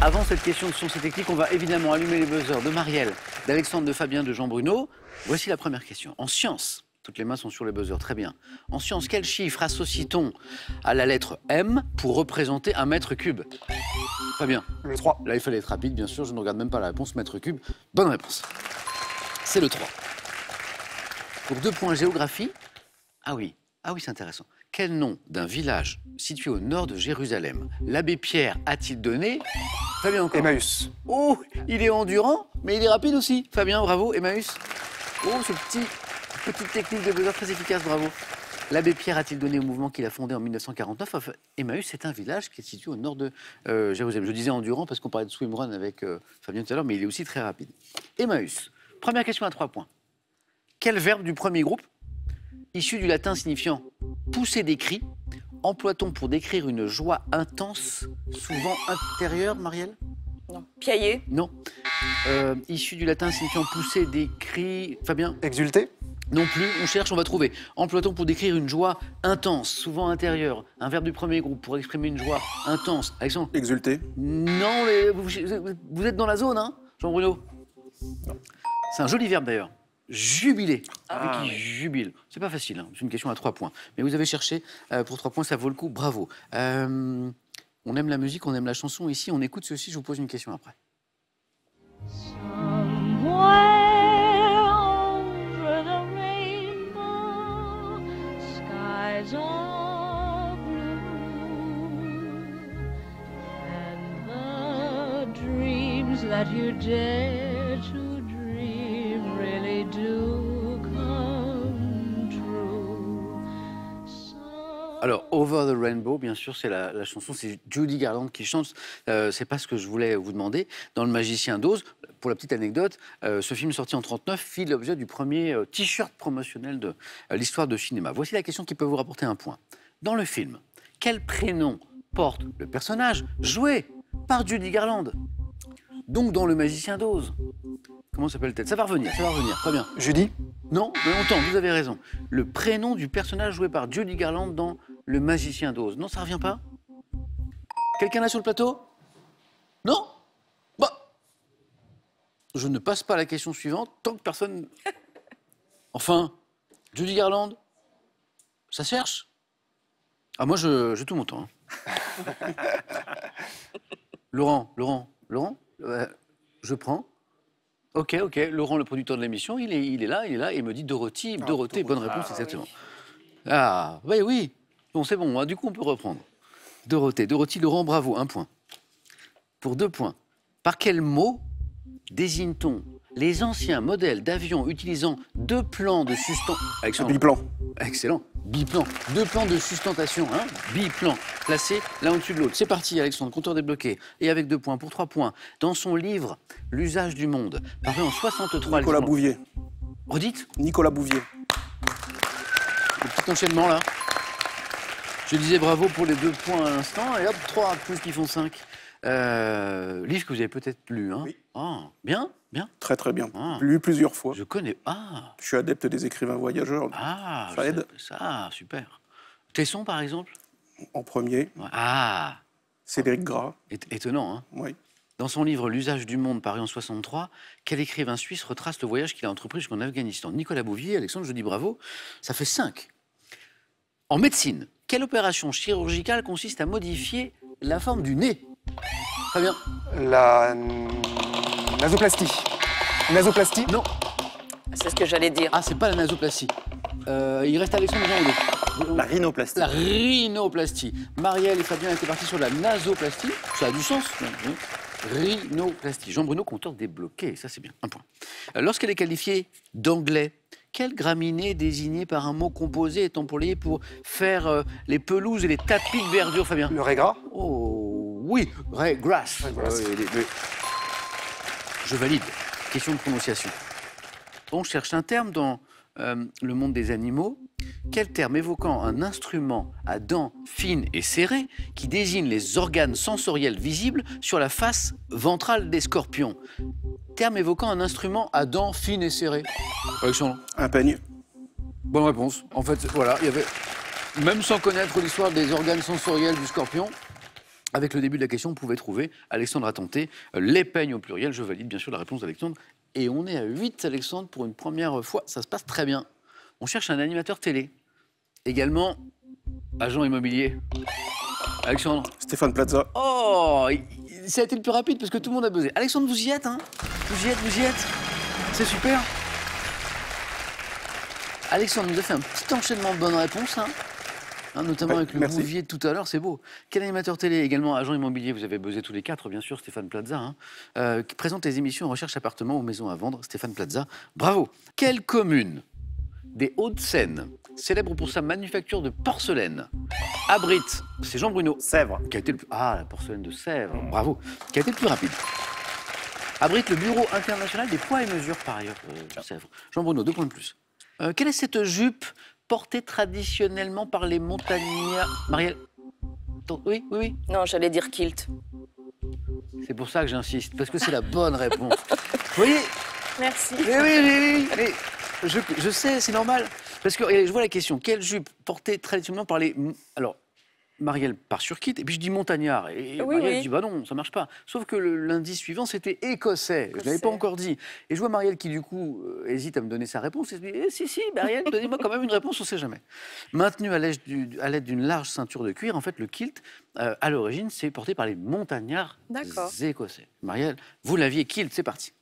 Avant cette question de sciences et techniques, on va évidemment allumer les buzzers de Marielle, d'Alexandre, de Fabien, de Jean-Bruno. Voici la première question. En sciences, toutes les mains sont sur les buzzers, très bien. En sciences, quel chiffre associe-t-on à la lettre M pour représenter un mètre cube? Fabien. Le 3. Là, il fallait être rapide, bien sûr, je ne regarde même pas la réponse, mètre cube. Bonne réponse. C'est le 3. Pour 2 points géographie. Ah oui, c'est intéressant. Quel nom d'un village situé au nord de Jérusalem l'abbé Pierre a-t-il donné? Fabien encore. Emmaüs. Oh, il est endurant, mais il est rapide aussi. Fabien, bravo. Emmaüs. Oh, petite technique de buzzer très efficace, bravo. L'abbé Pierre a-t-il donné au mouvement qu'il a fondé en 1949? Enfin, Emmaüs, c'est un village qui est situé au nord de Jérusalem. Je disais endurant parce qu'on parlait de swimrun avec Fabien tout à l'heure, mais il est aussi très rapide. Emmaüs. Première question à 3 points. Quel verbe du premier groupe, issu du latin signifiant pousser des cris, emploie-t-on pour décrire une joie intense, souvent intérieure, Marielle? Non. Piailler? Non. Issu du latin signifiant pousser des cris. Fabien? Exulter. Non plus. On cherche, on va trouver. Emploie-t-on pour décrire une joie intense, souvent intérieure? Un verbe du premier groupe pour exprimer une joie intense. Alexandre? Exulter. Non, mais vous êtes dans la zone, hein, Jean-Bruno? C'est un joli verbe d'ailleurs. Jubiler. Qui jubile. C'est pas facile, hein. C'est une question à 3 points. Mais vous avez cherché pour 3 points, ça vaut le coup. Bravo. On aime la musique, on aime la chanson. Ici, on écoute ceci. Je vous pose une question après. Over the rainbow, skies are blue, and the dreams that you dare to dream really do come true. Alors, Over the Rainbow, bien sûr, c'est la chanson, c'est Judy Garland qui chante. C'est pas ce que je voulais vous demander. Dans Le Magicien d'Oz, pour la petite anecdote, ce film sorti en 1939 fit l'objet du premier t-shirt promotionnel de l'histoire de cinéma. Voici la question qui peut vous rapporter un point. Dans le film, quel prénom porte le personnage joué par Judy Garland? Donc dans Le Magicien d'Oz. Comment s'appelle-t-elle? Ça va revenir, très bien. Judy. Non, mais on tente, vous avez raison. Le prénom du personnage joué par Judy Garland dans Le Magicien d'Oz. Non, ça revient pas? Quelqu'un là sur le plateau? Non? Bah, je ne passe pas à la question suivante tant que personne... Enfin, Judy Garland, ça cherche? Ah, moi, j'ai tout mon temps. Hein. Laurent, je prends. Ok, Laurent, le producteur de l'émission, il est là, et il me dit Dorothée, bonne réponse, exactement. Oui. Ah, oui, bon, c'est bon, hein, du coup, on peut reprendre. Dorothée, Laurent, bravo, 1 point. Pour 2 points, par quel mot désigne-t-on les anciens modèles d'avions utilisant 2 plans de sustentation? Biplan. Excellent, biplan. 2 plans de sustentation, hein, biplan, placés l'un au-dessus de l'autre. C'est parti, Alexandre, compteur débloqué. Et avec 2 points, pour 3 points. Dans son livre L'usage du monde, paru en 63... Nicolas Bouvier. Redites? Nicolas Bouvier. Le petit enchaînement, là. Je disais bravo pour les 2 points à l'instant, et hop, 3 plus qui font 5. Livre que vous avez peut-être lu, hein? Oui. Ah, bien. Très très bien. Lu plusieurs fois. Je connais. Ah. Je suis adepte des écrivains voyageurs. Ah. Ça aide. Ça, super. Tesson, par exemple? En premier. Ah. Cédric Gras. Étonnant, hein? Oui. Dans son livre L'usage du monde, paru en 63, quel écrivain suisse retrace le voyage qu'il a entrepris jusqu'en Afghanistan? Nicolas Bouvier, Alexandre, je dis bravo. Ça fait 5. En médecine, quelle opération chirurgicale consiste à modifier la forme du nez? Très bien. La nasoplastie. Nasoplastie? Non. C'est ce que j'allais dire. Ah, c'est pas la nasoplastie. Il reste Alexandre Jean. La rhinoplastie. La rhinoplastie. Marielle et Fabien étaient partis sur la nasoplastie. Ça a du sens. Oui. Rhinoplastie. Jean-Bruno, compteur débloqué. Ça, c'est bien. 1 point. Lorsqu'elle est qualifiée d'anglais, quelle graminée désignée par un mot composé est employée pour faire les pelouses et les tapis de verdure, Fabien? Le régras? Oh, oui. Grass. Je valide. Question de prononciation. On cherche un terme dans le monde des animaux. Quel terme évoquant un instrument à dents fines et serrées qui désigne les organes sensoriels visibles sur la face ventrale des scorpions? Terme évoquant un instrument à dents fines et serrées. Alexandre? Un peigne. Bonne réponse. En fait, voilà, il y avait, même sans connaître l'histoire des organes sensoriels du scorpion, Avec le début de la question, vous pouvez trouver, Alexandre a tenté, les peignes au pluriel. Je valide bien sûr la réponse d'Alexandre. Et on est à 8, Alexandre, pour une première fois. Ça se passe très bien. On cherche un animateur télé. Également, agent immobilier. Alexandre. Stéphane Plaza. Oh, ça a été le plus rapide parce que tout le monde a buzzé. Alexandre, vous y êtes, hein? Vous y êtes. C'est super. Alexandre nous a fait un petit enchaînement de bonnes réponses, hein, notamment Ouais, avec le merci. bouvier de tout à l'heure, c'est beau. Quel animateur télé, également agent immobilier, vous avez buzzé tous les 4, bien sûr, Stéphane Plaza, qui présente les émissions Recherche appartement ou maison à vendre, Stéphane Plaza. Bravo. Quelle commune des Hauts-de-Seine, célèbre pour sa manufacture de porcelaine, abrite, c'est Jean Bruno, Sèvres. qui a été le plus... Ah, la porcelaine de Sèvres, bravo, qui a été le plus rapide. Abrite le Bureau international des poids et mesures, par ailleurs, de Sèvres. Jean Bruno, 2 points de plus. Quelle est cette jupe portée traditionnellement par les montagnards? Marielle? Oui. Non, j'allais dire kilt. C'est pour ça que j'insiste, parce que c'est la bonne réponse. Vous voyez? Merci. Mais je sais, c'est normal. Parce que je vois la question. Quelle jupe portée traditionnellement par les... Alors, Marielle part sur kit, et puis je dis montagnard. Et Oui, Marielle oui. dit, bah non, ça marche pas. Sauf que l'indice suivant, c'était écossais. Je ne l'avais pas Écossais. encore dit. Et je vois Marielle qui, du coup, hésite à me donner sa réponse. Et je dis, si, Marielle, donnez-moi quand même une réponse, on ne sait jamais. Maintenu à l'aide d'une large ceinture de cuir, en fait, le kilt, à l'origine, c'est porté par les montagnards D'accord. écossais. Marielle, vous l'aviez, kilt, c'est parti.